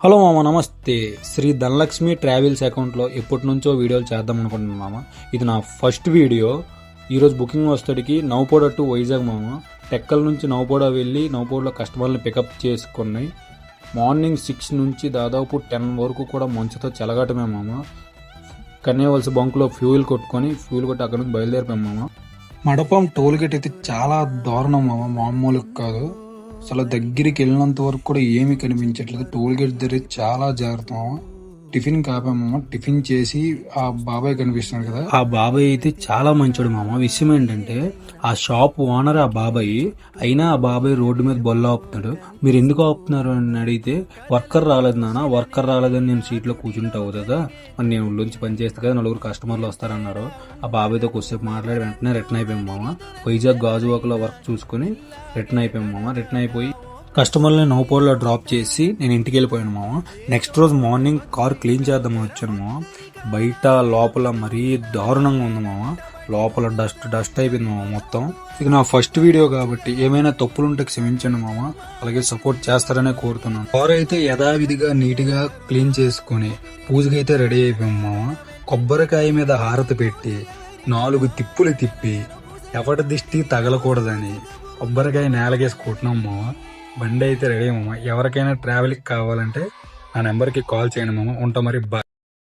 Hello మామ, నమస్తే. Shri Dhanalakshmi travels అకౌంట్లో ఎప్పటి నుంచో వీడియోలు చేద్దాం అనుకుంటున్నాను మామ. ఇది నా ఫస్ట్ వీడియో. ఈరోజు బుకింగ్ వస్తాడికి నౌపోడ టు వైజాగ్ మామ. టెక్కల నుంచి నౌపోడ వెళ్ళి నౌపోడలో కస్టమర్ని పికప్ చేసుకుని మార్నింగ్ 6 నుంచి దాదాపు 10 వరకు కూడా మంచుతో చెలగటమే మామ. కన్నేవలసి బంకులో ఫ్యూల్ కొట్టి అక్కడ నుంచి బయలుదేరిపోయాం మామ. మడపం టోల్గేట్ అయితే చాలా దారుణం మామ, మామూలు కాదు. అసలు దగ్గరికి వెళ్ళినంత వరకు కూడా ఏమీ కనిపించట్లేదు. టోల్గేట్ దగ్గర చాలా జాగ్రత్త మామ. టిఫిన్ కాపామమ్మ. టిఫిన్ చేసి ఆ బాబాయ్ కనిపిస్తున్నాడు కదా, ఆ బాబాయ్ అయితే చాలా మంచోడు మామ. విషయం ఏంటంటే ఆ షాప్ ఓనర్ ఆ బాబాయ్ అయినా ఆ బాబాయ్ రోడ్డు మీద బొల్ల ఆపుతున్నాడు. మీరు ఎందుకు ఆపుతున్నారు అని అడిగితే, వర్కర్ రాలేదు నాన్న, వర్కర్ రాలేదని నేను సీట్లో కూర్చుంటే అవుతుందా, మరి నేను ఊళ్ళోంచి పని చేస్తే కదా, 4 కస్టమర్లు వస్తారన్నారు. ఆ బాబాయ్తో కొద్దిసేపు మాట్లాడి వెంటనే రిటర్న్ అయిపోయాం మామ. వైజాగ్ గాజువాకలో వర్క్ చూసుకుని రిటర్న్ అయిపోయాం మామ. రిటర్న్ అయిపోయి కస్టమర్ని నౌపోడ్లో డ్రాప్ చేసి నేను ఇంటికి వెళ్ళిపోయాను మామ. నెక్స్ట్ రోజు మార్నింగ్ కార్ క్లీన్ చేద్దామని వచ్చాను మామ. బయట లోపల మరీ దారుణంగా ఉంది మామ. లోపల డస్ట్ అయిపోయింది మామ మొత్తం. ఇది నా ఫస్ట్ వీడియో కాబట్టి ఏమైనా తప్పులుంటే క్షమించండి మామ. అలాగే సపోర్ట్ చేస్తారనే కోరుతున్నాను. కార్ అయితే యథావిధిగా నీట్గా క్లీన్ చేసుకుని పూజకైతే రెడీ అయిపోయాం మామ. కొబ్బరికాయ మీద హారతి పెట్టి 4 తిప్పులు తిప్పి ఎవరి దిష్టి తగలకూడదని కొబ్బరికాయ నేలకేసి కొట్టినాం మామ. బండి అయితే రెడీ మామ. ఎవరికైనా ట్రావెల్కి కావాలంటే నా నెంబర్కి కాల్ చేయండి మామ. ఉంటా మరి. బాయ్.